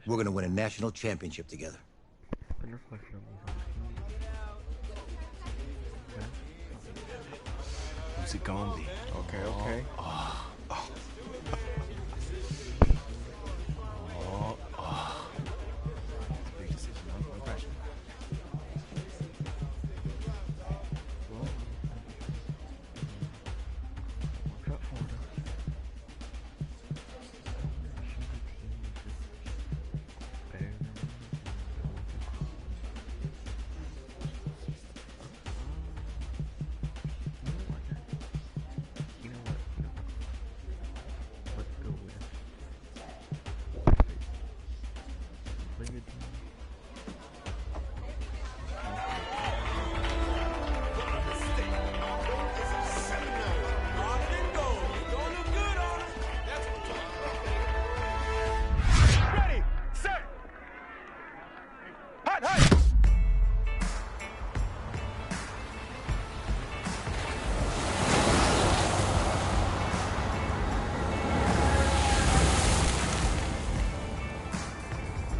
We're gonna win a national championship together. Who's it gonna be? Okay, okay. Big decision, no pressure.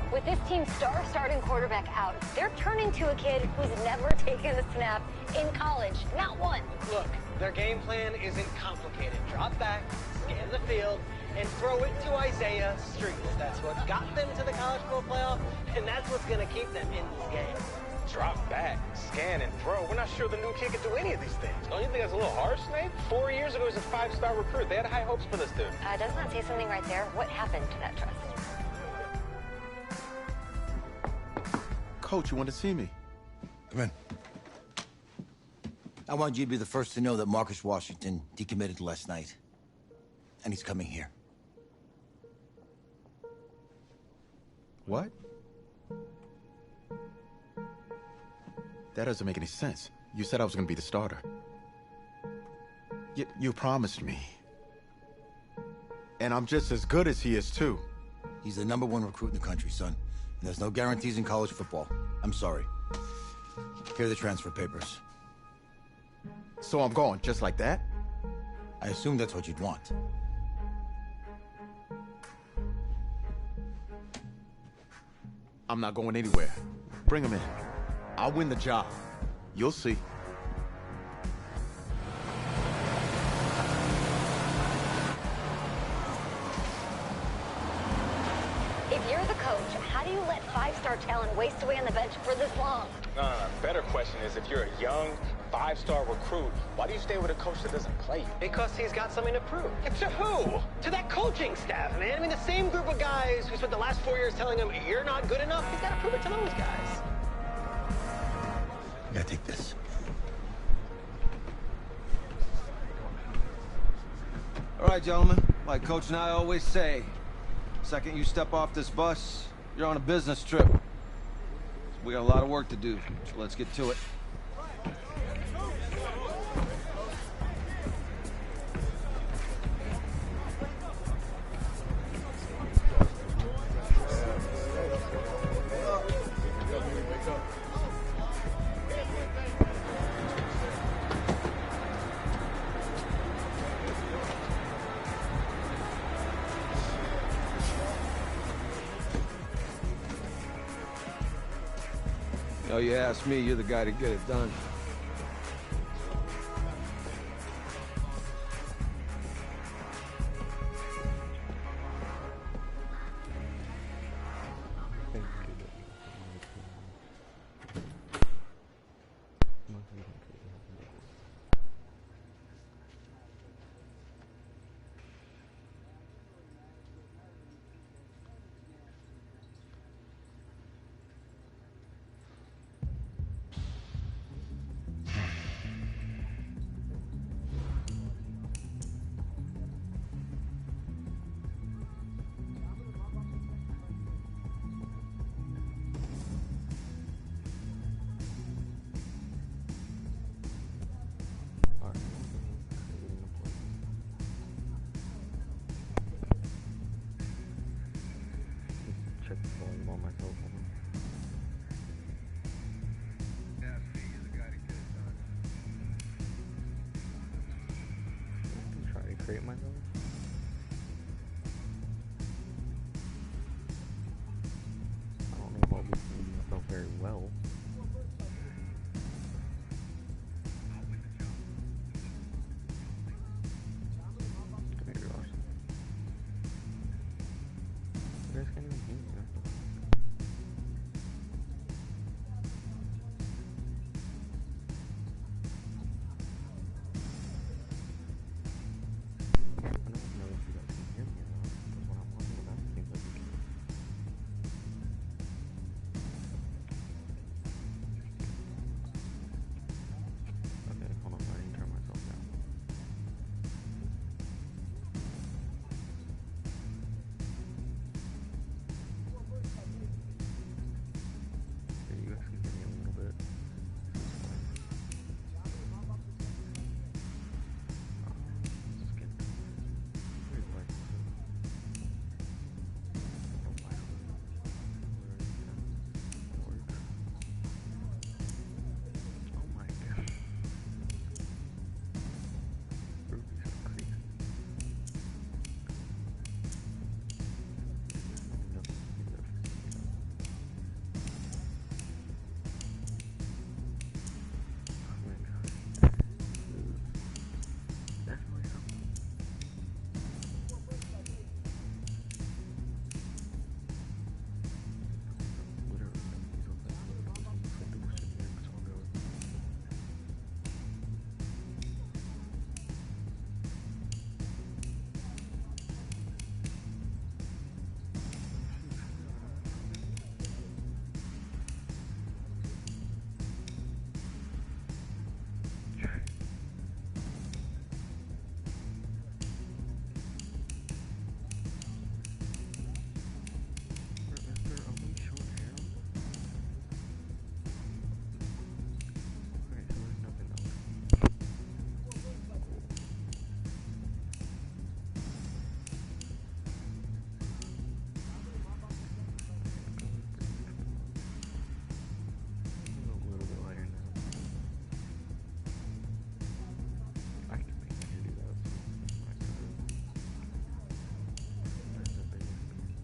With this team's starting quarterback out, they're turning to a kid who's never taken a snap in college. Not one. Look, their game plan isn't complicated. Drop back, scan the field, and throw it to Isaiah Street. That's what got them to the college football playoff, and that's what's going to keep them in this game. Drop back, scan, and throw. We're not sure the new kid can do any of these things. Don't you think that's a little harsh, Nate? 4 years ago, he was a 5-star recruit. They had high hopes for this dude. Does not say something right there. What happened to that trust? Coach, you want to see me? Come in. I want you to be the first to know that Marcus Washington decommitted last night. And he's coming here. What? That doesn't make any sense. You said I was going to be the starter. You promised me. And I'm just as good as he is, too. He's the #1 recruit in the country, son. And there's no guarantees in college football. I'm sorry. Here are the transfer papers. So I'm going just like that? I assume that's what you'd want. I'm not going anywhere. Bring him in. I'll win the job. You'll see. If you're the coach, how do you let 5-star talent waste away on the bench for this long? No. Better question is, if you're a young 5-star recruit, why do you stay with a coach that doesn't play you? Because he's got something to prove. To who? To that coaching staff, man. I mean, the same group of guys who spent the last 4 years telling him, you're not good enough. He's got to prove it to those guys. You gotta take this. All right, gentlemen. Like Coach and I always say, second you step off this bus, you're on a business trip. So we got a lot of work to do, so let's get to it. Oh, you ask me, you're the guy to get it done. Check the volume on my cell phone. Try to create my noise. guys can't even hear me. I don't know if you guys can hear me or not, because when I'm walking around, it seems like you can. Okay, hold on, I need to turn myself down. Okay, you guys can hear me a little bit. Let's get very light. Oh my god. Rubies are crazy. Oh my god. Definitely something. Literally, these are like the worst in here, it's all going. Mr. Alicia Town? Okay, so there's nothing else. A little bit lighter now. I can make I can do that. I could. That's the biggest beat.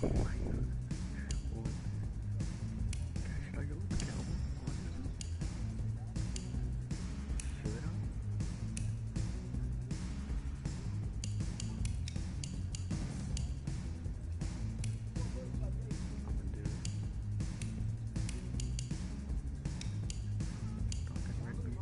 Oh my god. What? Should I go with the cowboy? Should I? I'm gonna do it. Talking rugby.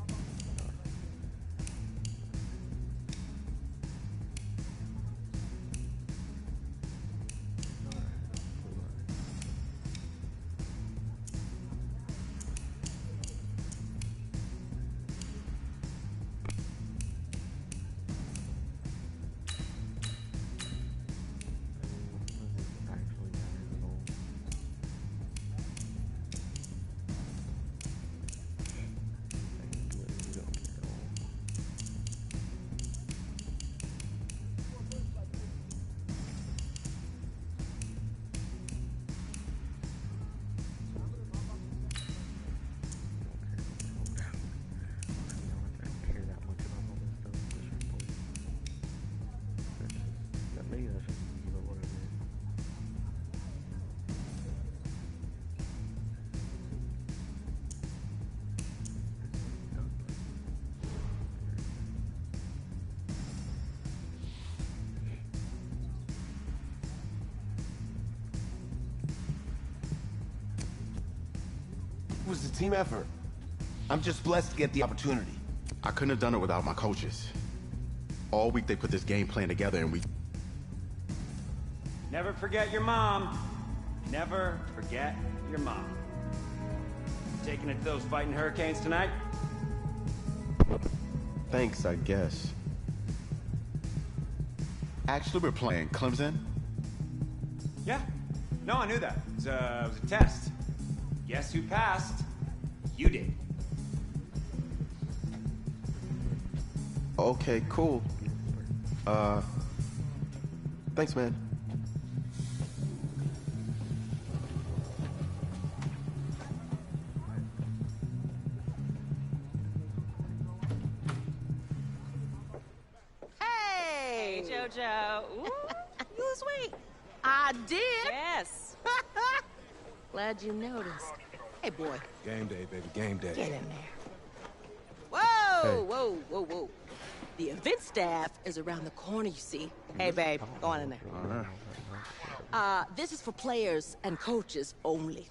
Actually matters at all. I literally don't care at all. I don't care that much about all this stuff. Maybe that's just me, but whatever. It was a team effort. I'm just blessed to get the opportunity. I couldn't have done it without my coaches. All week they put this game plan together and we... Never forget your mom. Never forget your mom. Taking it to those fighting hurricanes tonight? Thanks, I guess. Actually, we're playing Clemson. Yeah. No, I knew that. It was a test. Guess who passed? You did. Okay, cool. Thanks, man. Hey, JoJo. Ooh, you lose weight. I did. yes. Glad you noticed. Hey, boy, Game day, baby, game day. get in there. Whoa, Hey. whoa, whoa, whoa. The event staff is around the corner, you see. Hey, babe, go on in there. This is for players and coaches only.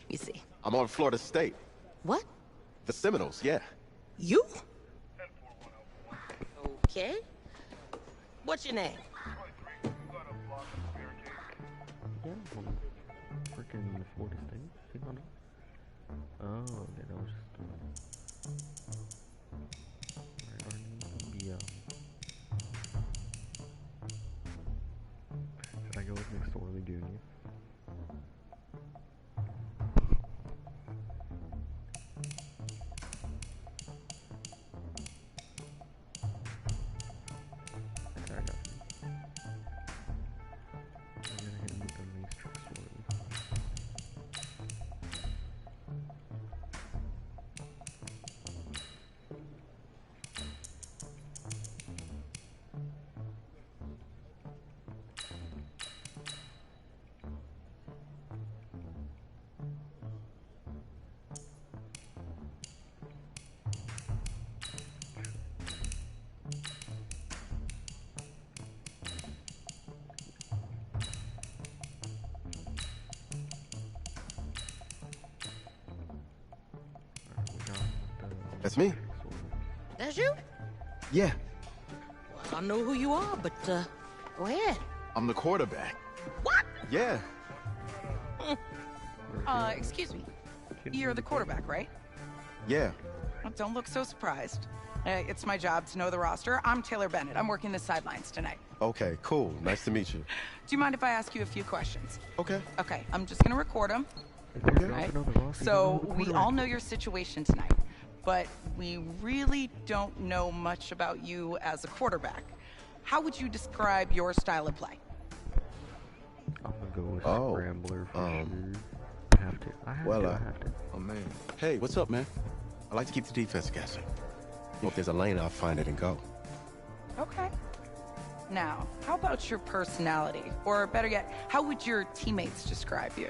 You see. I'm on Florida State. What? The Seminoles, yeah. You? Okay. What's your name? Freaking Florida State. Oh, okay, that was just. Should I go with next door, Junior? That's me. That's you? Yeah. Well, I don't know who you are, but, go ahead. I'm the quarterback. What? Yeah. Excuse me. You're the quarterback, right? Yeah. Well, don't look so surprised. It's my job to know the roster. I'm Taylor Bennett. I'm working the sidelines tonight. Okay, cool. Nice to meet you. Do you mind if I ask you a few questions? Okay. Okay, I'm just gonna record them. Okay. Right? So we all know your situation tonight, but we really don't know much about you as a quarterback. How would you describe your style of play? I'm gonna go with Scrambler for sure. I have to. I have to. Oh man. Hey, what's up, man? I like to keep the defense guessing. If there's a lane, I'll find it and go. Okay. Now, how about your personality? Or better yet, how would your teammates describe you?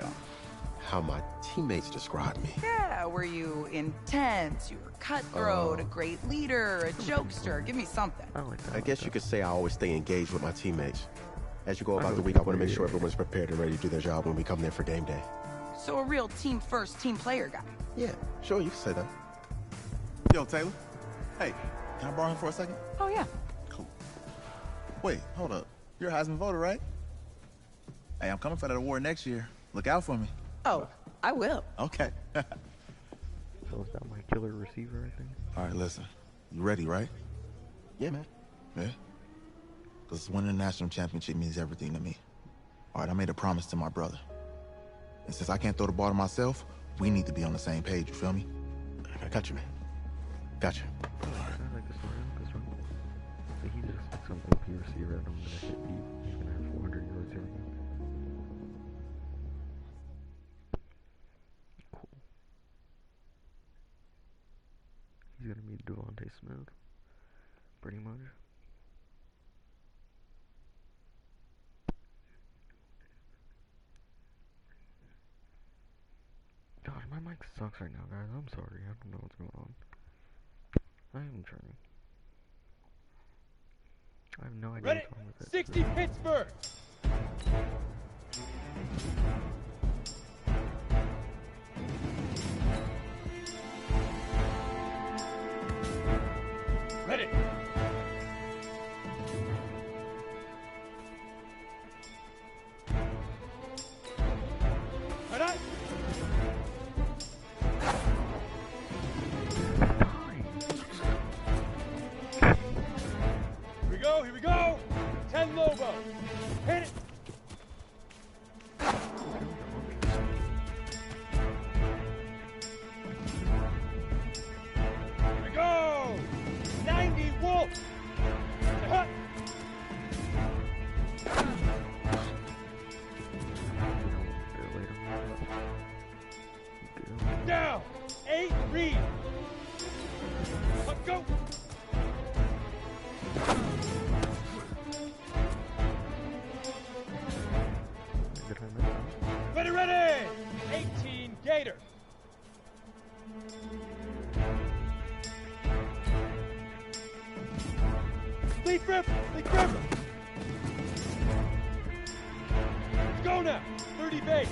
How my teammates describe me. Yeah, were you intense? You were cutthroat, a great leader, a jokester? Give me something. I guess you could say I always stay engaged with my teammates. As you go about the week, I want to make sure everyone's prepared and ready to do their job when we come there for game day. So a real team-first, team-player guy. Yeah, sure, you can say that. Yo, Taylor. Hey, can I borrow him for a second? Oh, yeah. Cool. Wait, hold up. You're a Heisman voter, right? Hey, I'm coming for that award next year. Look out for me. Oh, I will. Okay. So is that my killer receiver right there? All right, listen. You ready, right? Yeah, man. Yeah? Because winning the national championship means everything to me. All right, I made a promise to my brother. And since I can't throw the ball to myself, we need to be on the same page, you feel me? I got you, man. Got you. I like this one. So he just like some OP receiver and I'm gonna hit deep. He's gonna have 400 yards every game. Cool. He's gonna be Devontae Smith. Pretty much. God, my mic sucks right now, guys. I'm sorry. I don't know what's going on. I am trying. I have no idea Ready? what's wrong with it. 60 Pittsburgh! Ready! Ready? Here we go! 10 Lobo! Hit it! Here we go! 90 Wolf! Hut! Down! 8 Reed! Let's go! Leaf River! Leaf River! Let's go now! 30 base!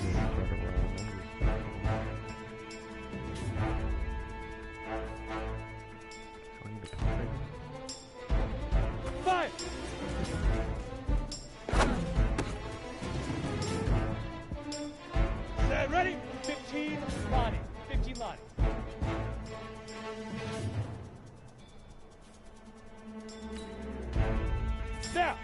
Fire! Set, ready? 15, Lonnie. 15, Lonnie. Now!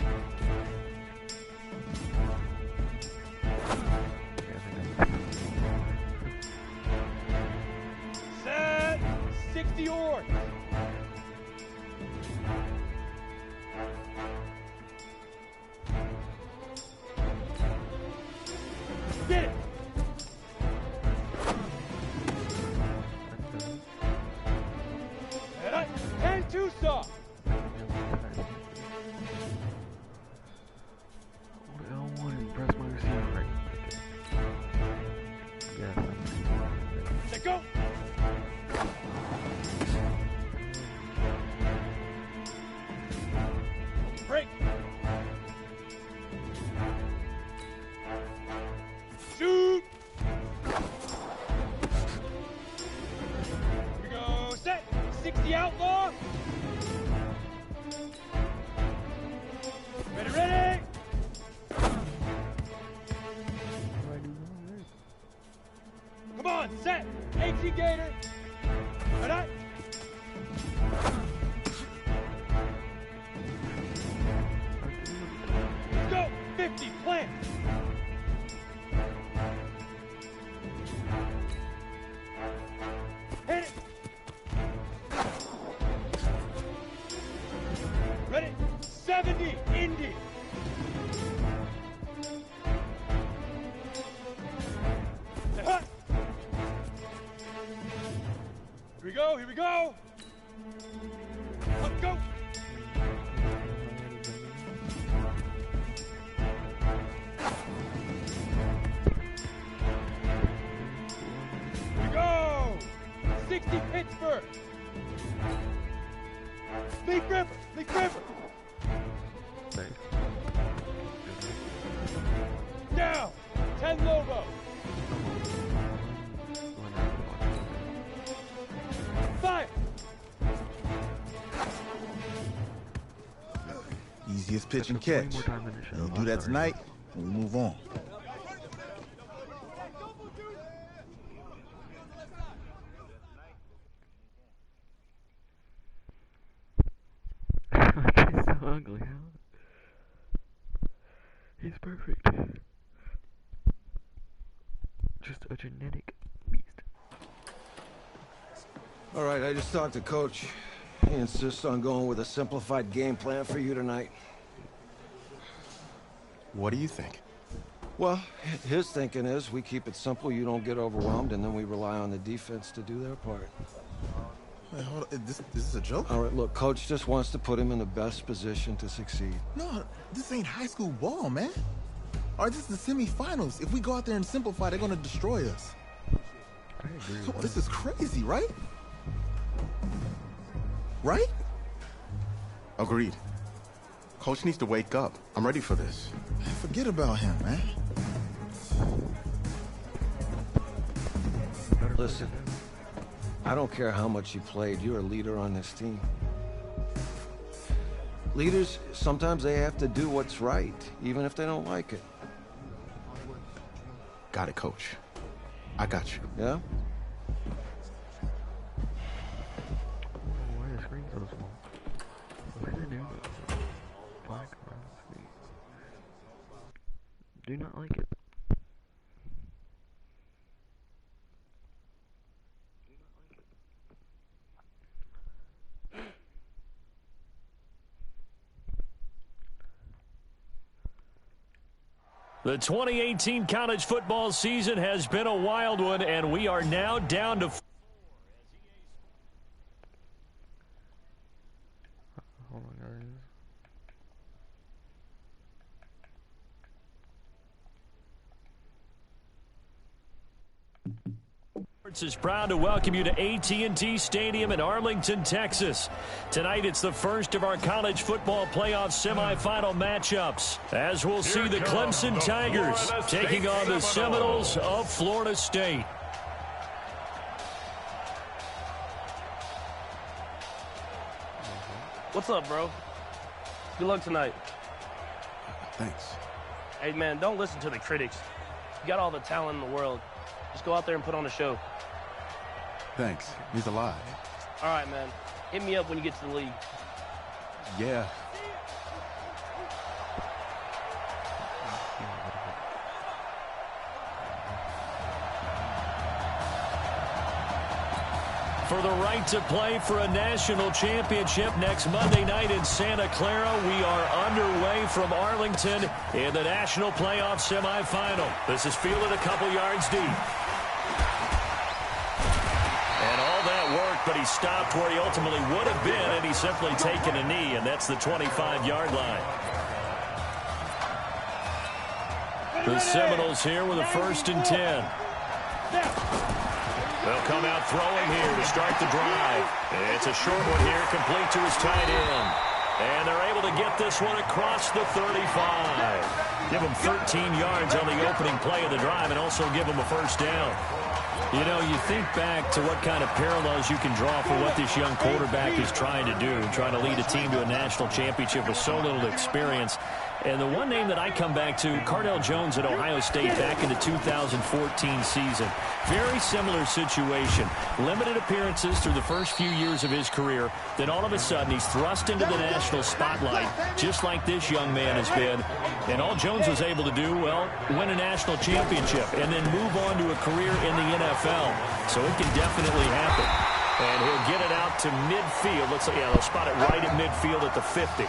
Set! 60 oars! Get it! And I 10-2 saw! Let go! Break! Shoot! Here we go, set! 60 outlaw! Ready, ready! Come on, set! 18 Gator! Ready? Let's go! 50, plant! Hit it! Ready? 70, Indy! Hut! Here we go, here we go! Up, go! Here we go! 60 Pittsburgh! Leaf River! Leaf River! Down! 10 Lobo! Fire! Easiest pitch and catch. And you do that tonight, and we move on. He's so ugly, huh? He's perfect. Just a genetic beast. All right, I just talked to Coach. He insists on going with a simplified game plan for you tonight. What do you think? Well, his thinking is we keep it simple, you don't get overwhelmed, and then we rely on the defense to do their part. Wait, hold on. This is a joke? All right, look, Coach just wants to put him in the best position to succeed. No, this ain't high school ball, man. All right, this is the semifinals. If we go out there and simplify, they're going to destroy us. I agree. So, this is crazy, right? Right? Agreed. Coach needs to wake up. I'm ready for this. Forget about him, man. Listen, I don't care how much you played, you're a leader on this team. Leaders, sometimes they have to do what's right, even if they don't like it. Got it, Coach. I got you. Yeah? Why are the screen so small? What did I do? Black around the screen. Do not like it. The 2018 college football season has been a wild one, and we are now down to 4. Hold on, guys. Sports is proud to welcome you to AT&T Stadium in Arlington, Texas. Tonight, it's the first of our college football playoff semifinal matchups, as we'll see the Clemson Tigers taking on the Seminoles of Florida State. What's up, bro? Good luck tonight. Thanks. Hey, man, don't listen to the critics. You got all the talent in the world. Just go out there and put on a show. Thanks. He's alive. All right, man. Hit me up when you get to the league. Yeah. For the right to play for a national championship next Monday night in Santa Clara, we are underway from Arlington in the national playoff semifinal. This is fielded a couple yards deep. And all that work, but he stopped where he ultimately would have been, and he's simply taken a knee, and that's the 25-yard line. The Seminoles here with a 1st and 10. They'll come out throwing here to start the drive. It's a short one here, complete to his tight end. And they're able to get this one across the 35. Give him 13 yards on the opening play of the drive and also give him a 1st down. You know, you think back to what kind of parallels you can draw for what this young quarterback is trying to do, trying to lead a team to a national championship with so little experience. And the one name that I come back to, Cardell Jones at Ohio State back in the 2014 season. Very similar situation. Limited appearances through the first few years of his career. Then all of a sudden he's thrust into the national spotlight, just like this young man has been. And all Jones was able to do, well, win a national championship and then move on to a career in the NFL. So it can definitely happen. And he'll get it out to midfield. Let's say, yeah, they'll spot it right at midfield at the 50.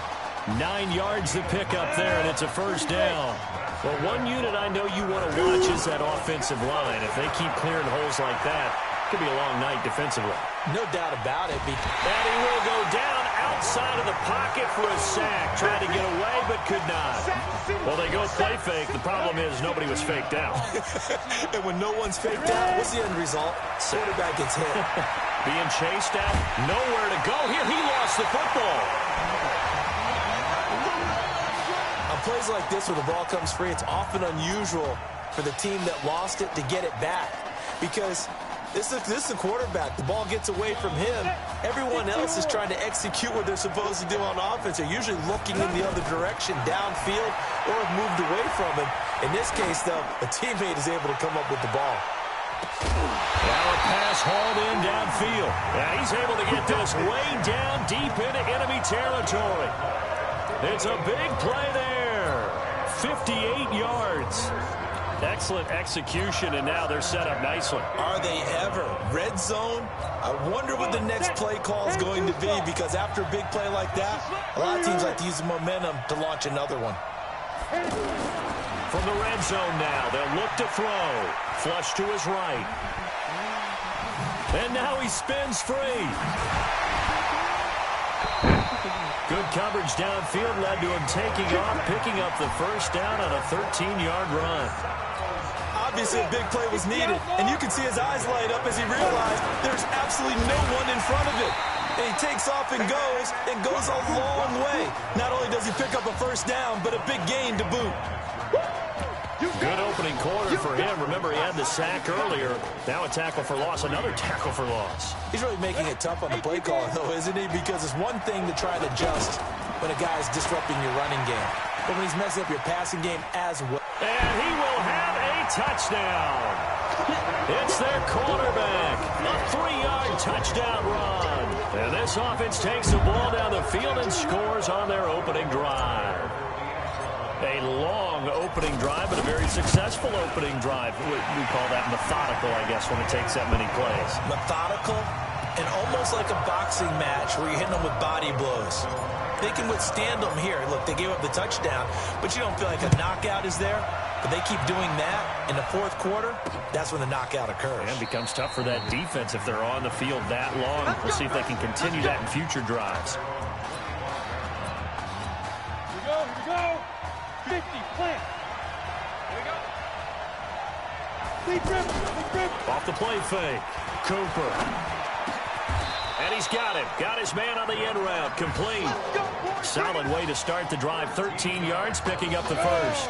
9 yards to pick up there, and it's a 1st down. Well, one unit I know you want to watch is that offensive line. If they keep clearing holes like that, it could be a long night defensively. No doubt about it. And he will go down outside of the pocket for a sack. Tried to get away, but could not. Well, they go play fake. The problem is nobody was faked out. And when no one's faked out, what's the end result? Quarterback gets hit. Being chased out, nowhere to go. Here, he lost the football. On plays like this where the ball comes free, it's often unusual for the team that lost it to get it back. Because this is the quarterback. The ball gets away from him. Everyone else is trying to execute what they're supposed to do on offense. They're usually looking in the other direction, downfield, or have moved away from him. In this case, though, a teammate is able to come up with the ball. Now a pass hauled in downfield. And he's able to get this way down deep into enemy territory. It's a big play there. 58 yards. Excellent execution, and now they're set up nicely. Are they ever? Red zone? I wonder what the next play call is going to be, because after a big play like that, a lot of teams like to use the momentum to launch another one. From the red zone now, they'll look to throw. Flush to his right. And now he spins free. Good coverage downfield led to him taking off, picking up the 1st down on a 13-yard run. Obviously, a big play was needed, and you can see his eyes light up as he realized there's absolutely no one in front of him. And he takes off and goes a long way. Not only does he pick up a 1st down, but a big gain to boot. Good opening quarter for him. Remember, he had the sack earlier. Now a tackle for loss, another tackle for loss. He's really making it tough on the play caller, though, isn't he? Because it's one thing to try to adjust when a guy's disrupting your running game, but when he's messing up your passing game as well. And he will have a touchdown. It's their quarterback. A 3-yard touchdown run. And this offense takes the ball down the field and scores on their opening drive. A long opening drive, but a very successful opening drive. We call that methodical, I guess, when it takes that many plays. Methodical and almost like a boxing match where you're hitting them with body blows. They can withstand them here. Look, they gave up the touchdown, but you don't feel like a knockout is there. But they keep doing that in the 4th quarter. That's when the knockout occurs. And it becomes tough for that defense if they're on the field that long. We'll see if they can continue that in future drives. Here we go. 50, plant. Here we go. Off the play fake. Cooper. And he's got him. Got his man on the end route. Complete. Solid way to start the drive. 13 yards, picking up the first.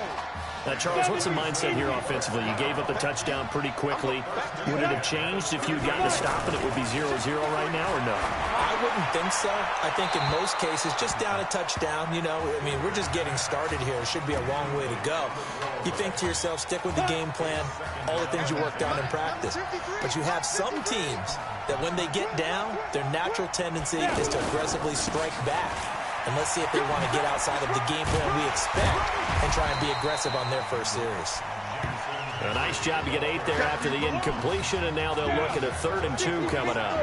Now, Charles, what's the mindset here offensively? You gave up a touchdown pretty quickly. Would it have changed if you had gotten a stop and it would be 0-0 right now, or no? I wouldn't think so. I think in most cases, just down a touchdown, you know, I mean, we're just getting started here. It should be a long way to go. You think to yourself, stick with the game plan, all the things you worked on in practice. But you have some teams that when they get down, their natural tendency is to aggressively strike back. And let's see if they want to get outside of the game plan we expect and try and be aggressive on their first series. A nice job to get 8 there after the incompletion, and now they'll look at a 3rd and 2 coming up.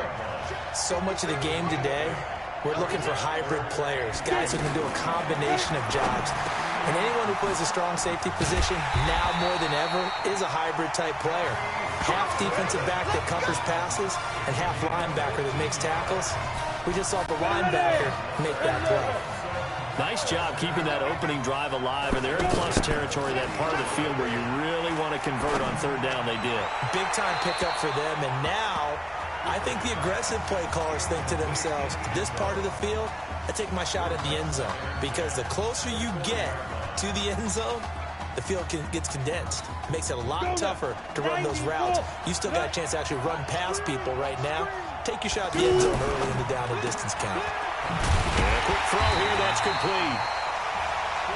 So much of the game today, we're looking for hybrid players, guys who can do a combination of jobs. And anyone who plays a strong safety position, now more than ever, is a hybrid-type player. Half defensive back that covers passes and half linebacker that makes tackles. We just saw the linebacker make that play. Nice job keeping that opening drive alive, and they're in plus territory, that part of the field where you really want to convert on 3rd down. They did. Big-time pickup for them, and now I think the aggressive play callers think to themselves, this part of the field, I take my shot at the end zone, because the closer you get to the end zone, the field gets condensed. It makes it a lot tougher to run those routes. You still got a chance to actually run past people right now. Take your shot at the end zone early in the down and distance count. And a quick throw here, that's complete.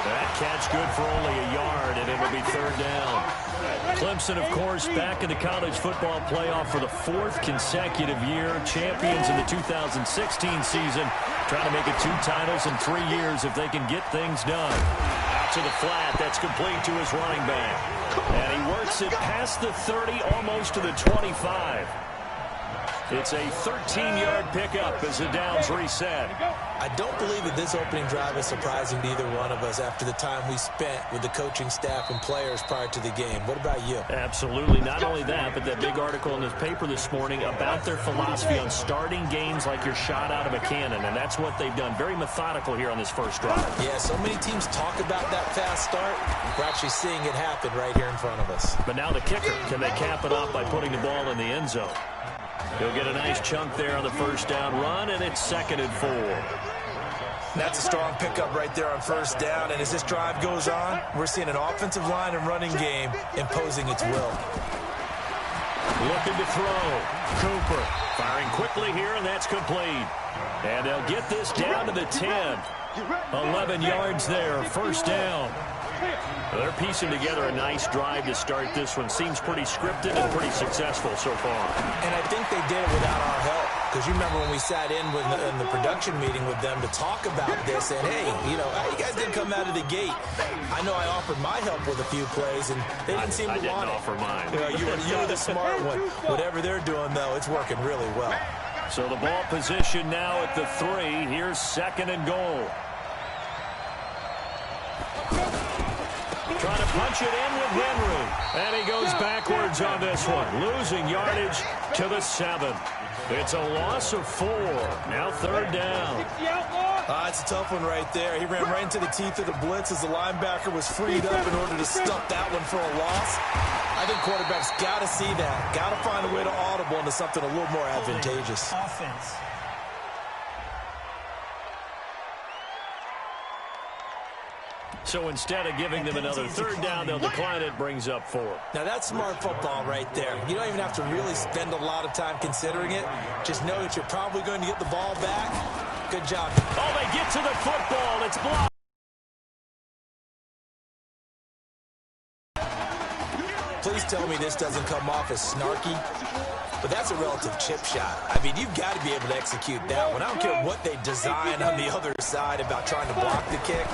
That catch good for only a yard, and it'll be 3rd down. Clemson, of course, back in the college football playoff for the 4th consecutive year. Champions in the 2016 season. Trying to make it 2 titles in 3 years if they can get things done. Out to the flat, that's complete to his running back. And he works it past the 30, almost to the 25. It's a 13-yard pickup as the downs reset. I don't believe that this opening drive is surprising to either one of us after the time we spent with the coaching staff and players prior to the game. What about you? Absolutely. Not only that, but that big article in the paper this morning about their philosophy on starting games like you're shot out of a cannon, and that's what they've done. Very methodical here on this first drive. Yeah, so many teams talk about that fast start. We're actually seeing it happen right here in front of us. But now the kicker. Can they cap it off by putting the ball in the end zone? He'll get a nice chunk there on the first down run, and it's 2nd and 4. That's a strong pickup right there on first down, and as this drive goes on, we're seeing an offensive line and running game imposing its will. Looking to throw. Cooper firing quickly here, and that's complete. And they'll get this down to the 10. 11 yards there, first down. Well, they're piecing together a nice drive to start this one. Seems pretty scripted and pretty successful so far. And I think they did it without our help. Because you remember when we sat in the production meeting with them to talk about this, and hey, you know, you guys didn't come out of the gate. I know I offered my help with a few plays, and they didn't seem to want it. I didn't offer mine. You were the smart one. Whatever they're doing, though, it's working really well. So the ball position now at the 3. Here's 2nd and goal. Trying to punch it in with Henry. And he goes backwards on this one. Losing yardage to the 7. It's a loss of 4. Now 3rd down. It's a tough one right there. He ran right into the teeth of the blitz as the linebacker was freed up in order to stuff that one for a loss. I think quarterbacks got to see that. Got to find a way to audible into something a little more advantageous. Offense. So instead of giving them another 3rd down, they'll decline it, brings up 4. Now that's smart football right there. You don't even have to really spend a lot of time considering it. Just know that you're probably going to get the ball back. Good job. Oh, they get to the football. It's blocked. Please tell me this doesn't come off as snarky. But that's a relative chip shot. I mean, you've got to be able to execute that one. I don't care what they design on the other side about trying to block the kick.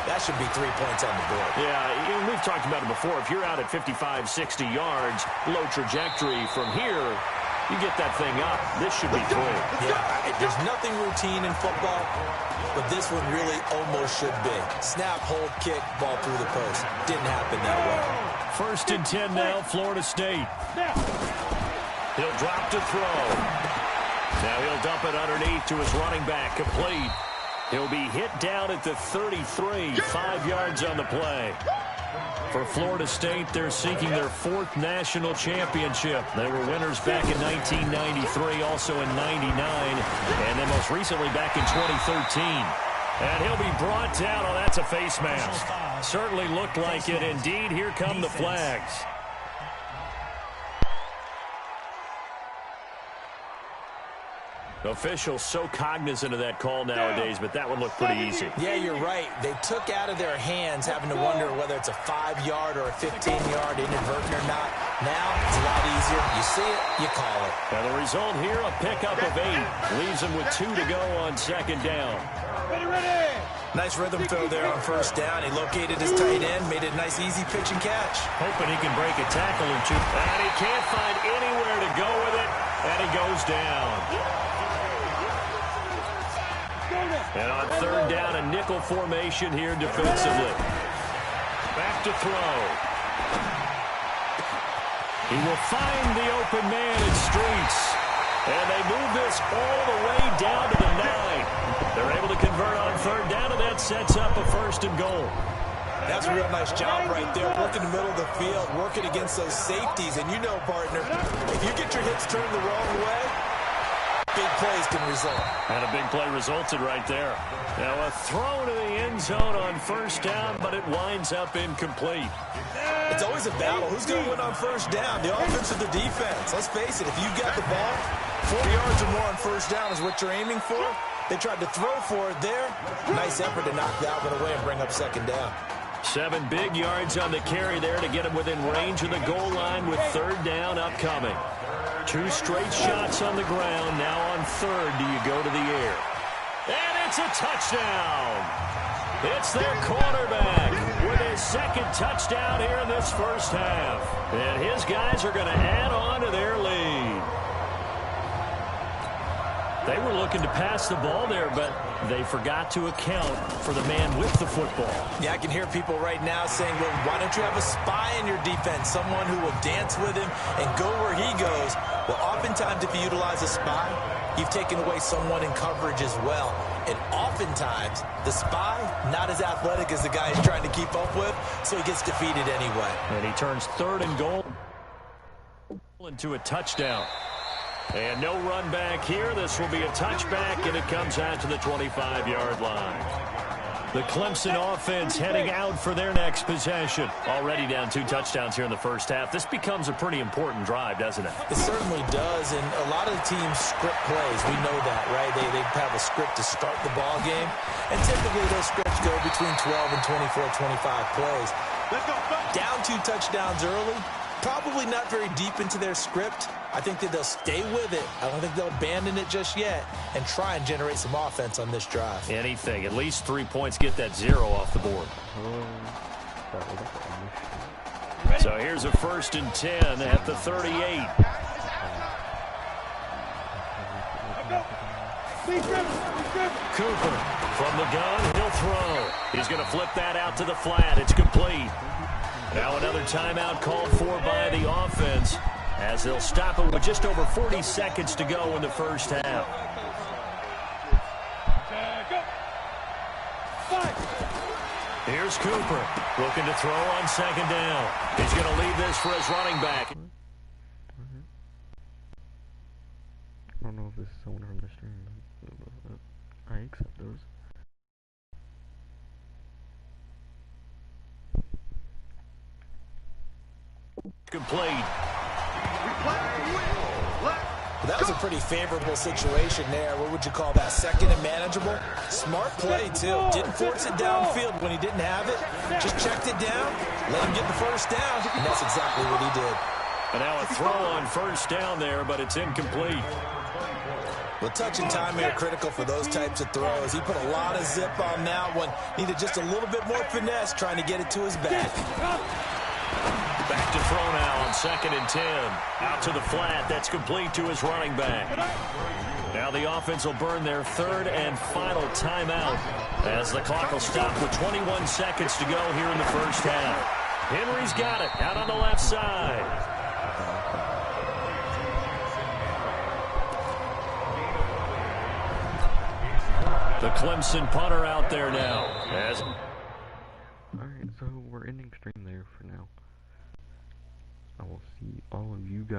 That should be 3 points on the board. Yeah, we've talked about it before. If you're out at 55, 60 yards, low trajectory from here, you get that thing up. This should be 3. Yeah, there's nothing routine in football, but this one really almost should be. Snap, hold, kick, ball through the post. Didn't happen that way. 1st and 10 now, Florida State. He'll drop to throw. Now he'll dump it underneath to his running back, complete. He'll be hit down at the 33, 5 yards on the play. For Florida State, they're seeking their 4th national championship. They were winners back in 1993, also in 99, and then most recently back in 2013. And he'll be brought down. Oh, that's a face mask. Certainly looked like it. Indeed, here come the flags. Officials so cognizant of that call nowadays, but that one looked pretty easy. Yeah, you're right. They took out of their hands having to wonder whether it's a 5-yard or a 15-yard inadvertent or not. Now, it's a lot easier. You see it, you call it. And the result here, a pickup of 8. Leaves them with 2 to go on 2nd down. Ready. Nice rhythm throw there on 1st down. He located his tight end, made it a nice, easy pitch and catch. Hoping he can break a tackle or two. And he can't find anywhere to go with it, and he goes down. And on 3rd down, a nickel formation here defensively. Back to throw. He will find the open man in Streets. And they move this all the way down to the 9. They're able to convert on 3rd down, and that sets up a 1st and goal. That's a real nice job right there, working the middle of the field, working against those safeties. And you know, partner, if you get your hips turned the wrong way, big plays can result. And a big play resulted right there. Now a throw to the end zone on 1st down, but it winds up incomplete. It's always a battle. Who's going to win on 1st down? The offense or the defense? Let's face it, if you've got the ball, 4 yards or more on 1st down is what you're aiming for. They tried to throw for it there. Nice effort to knock that one away and bring up 2nd down. 7 big yards on the carry there to get him within range of the goal line with 3rd down upcoming. 2 straight shots on the ground. Now on 3rd, do you go to the air? And it's a touchdown. It's their quarterback with his 2nd touchdown here in this 1st half. And his guys are going to add on to their lead. They were looking to pass the ball there, but they forgot to account for the man with the football. Yeah, I can hear people right now saying, well, why don't you have a spy in your defense, someone who will dance with him and go where he goes? Well, oftentimes if you utilize a spy, you've taken away someone in coverage as well. And oftentimes, the spy, not as athletic as the guy he's trying to keep up with, so he gets defeated anyway. And he turns 3rd and goal into a touchdown. And no run back here. This will be a touchback, and it comes out to the 25-yard line. The Clemson offense heading out for their next possession. Already down 2 touchdowns here in the 1st half. This becomes a pretty important drive, doesn't it? It certainly does, and a lot of the teams script plays. We know that, right? They have a script to start the ball game, and typically those scripts go between 12 and 24, 25 plays. Down 2 touchdowns early, probably not very deep into their script. I think that they'll stay with it. I don't think they'll abandon it just yet and try and generate some offense on this drive. Anything. At least 3 points. Get that 0 off the board. So here's a 1st and 10 at the 38. Cooper from the gun. He'll throw. He's going to flip that out to the flat. It's complete. Now another timeout called for by the offense as they'll stop it with just over 40 seconds to go in the 1st half. Here's Cooper looking to throw on 2nd down. He's going to leave this for his running back. I don't know if this is someone from the stream, but I accept those. Complete. That was a pretty favorable situation there. What would you call that? 2nd and manageable? Smart play, too. Didn't force it downfield when he didn't have it. Just checked it down, let him get the 1st down, and that's exactly what he did. And now a throw on 1st down there, but it's incomplete. Well, touch and timing are critical for those types of throws. He put a lot of zip on that one. Needed just a little bit more finesse trying to get it to his back. Back to throw now on 2nd and 10. Out to the flat. That's complete to his running back. Now the offense will burn their 3rd and final timeout as the clock will stop with 21 seconds to go here in the 1st half. Henry's got it out on the left side. The Clemson punter out there now as Alright, so we're ending stream there for now. I will see all of you guys.